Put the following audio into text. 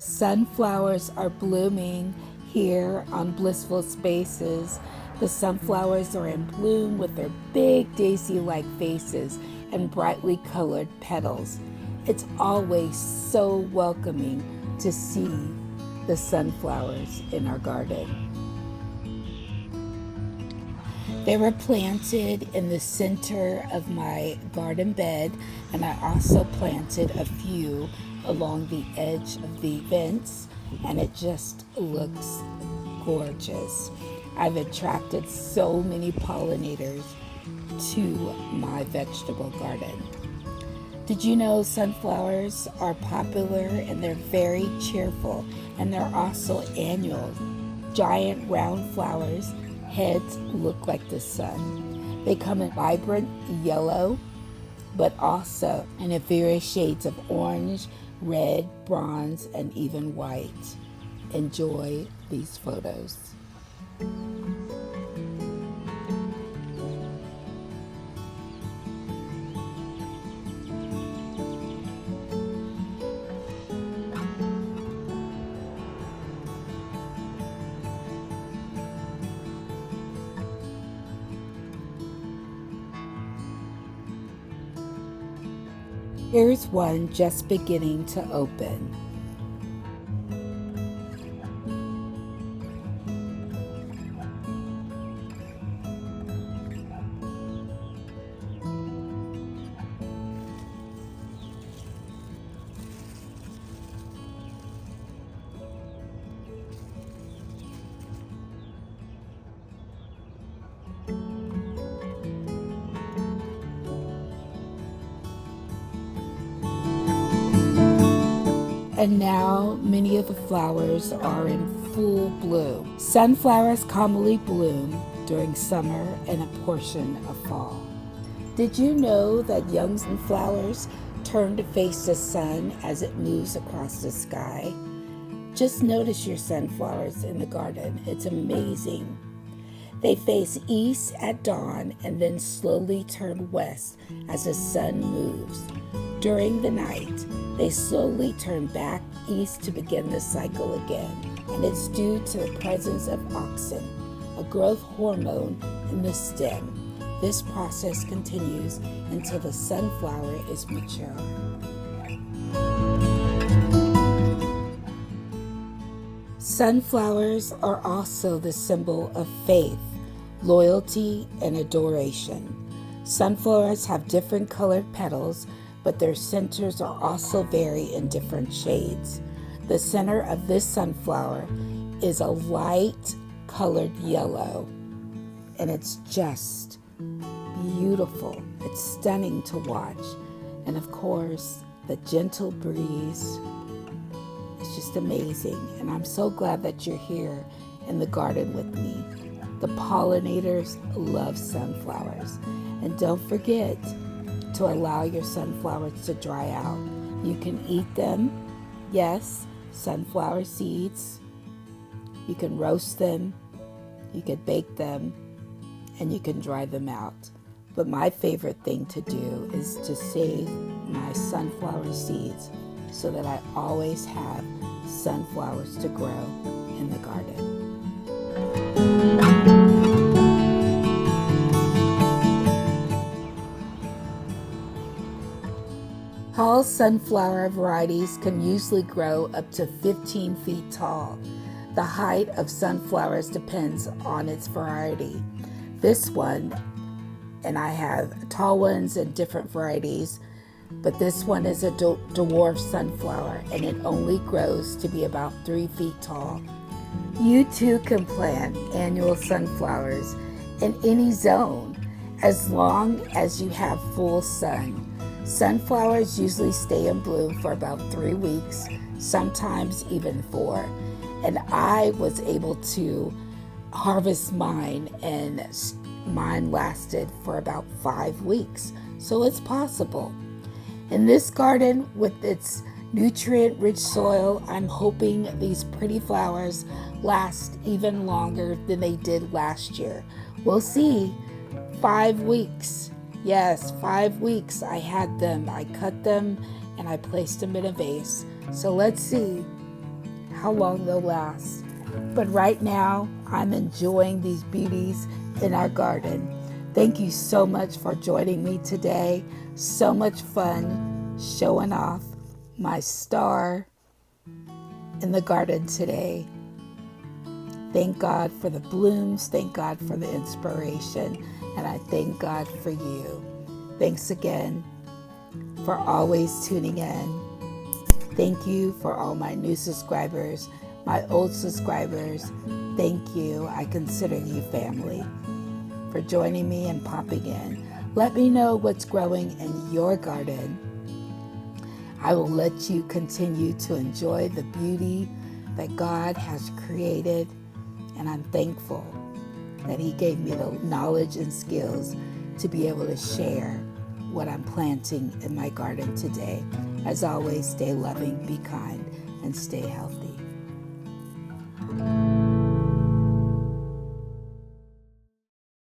Sunflowers are blooming here on Blissful Spaces. The sunflowers are in bloom with their big daisy-like faces and brightly colored petals. It's always so welcoming to see the sunflowers in our garden. They were planted in the center of my garden bed, and I also planted a few along the edge of the fence, and it just looks gorgeous. I've attracted so many pollinators to my vegetable garden. Did you know sunflowers are popular and they're very cheerful, and they're also annual? Giant round flowers, heads look like the sun. They come in vibrant yellow, but also in a various shades of orange, red, bronze, and even white. Enjoy these photos. Here's one just beginning to open. And now many of the flowers are in full bloom. Sunflowers commonly bloom during summer and a portion of fall. Did you know that young sunflowers turn to face the sun as it moves across the sky? Just notice your sunflowers in the garden. It's amazing. They face east at dawn and then slowly turn west as the sun moves. During the night, they slowly turn back east to begin the cycle again, and it's due to the presence of auxin, a growth hormone in the stem. This process continues until the sunflower is mature. Sunflowers are also the symbol of faith, loyalty, and adoration. Sunflowers have different colored petals, but their centers are also vary in different shades. The center of this sunflower is a light colored yellow, and it's just beautiful. It's stunning to watch. And of course, the gentle breeze is just amazing. And I'm so glad that you're here in the garden with me. The pollinators love sunflowers. And don't forget to allow your sunflowers to dry out. You can eat them. Yes, sunflower seeds. You can roast them. You can bake them. And you can dry them out. But my favorite thing to do is to save my sunflower seeds so that I always have sunflowers to grow in the garden. Tall sunflower varieties can usually grow up to 15 feet tall. The height of sunflowers depends on its variety. This one, and I have tall ones and different varieties, but this one is a dwarf sunflower, and it only grows to be about 3 feet tall. You too can plant annual sunflowers in any zone as long as you have full sun. Sunflowers usually stay in bloom for about 3 weeks, sometimes even 4. And I was able to harvest mine, and mine lasted for about 5 weeks. So it's possible. In this garden with its nutrient-rich soil, I'm hoping these pretty flowers last even longer than they did last year. We'll see. 5 weeks. Yes, 5 weeks I had them. I cut them and I placed them in a vase. So let's see how long they'll last. But right now, I'm enjoying these beauties in our garden. Thank you so much for joining me today. So much fun showing off my star in the garden today. Thank God for the blooms. Thank God for the inspiration. And I thank God for you. Thanks again for always tuning in. Thank you for all my new subscribers, my old subscribers. Thank you. I consider you family for joining me and popping in. Let me know what's growing in your garden. I will let you continue to enjoy the beauty that God has created, and I'm thankful that He gave me the knowledge and skills to be able to share what I'm planting in my garden today. As always, stay loving, be kind, and stay healthy.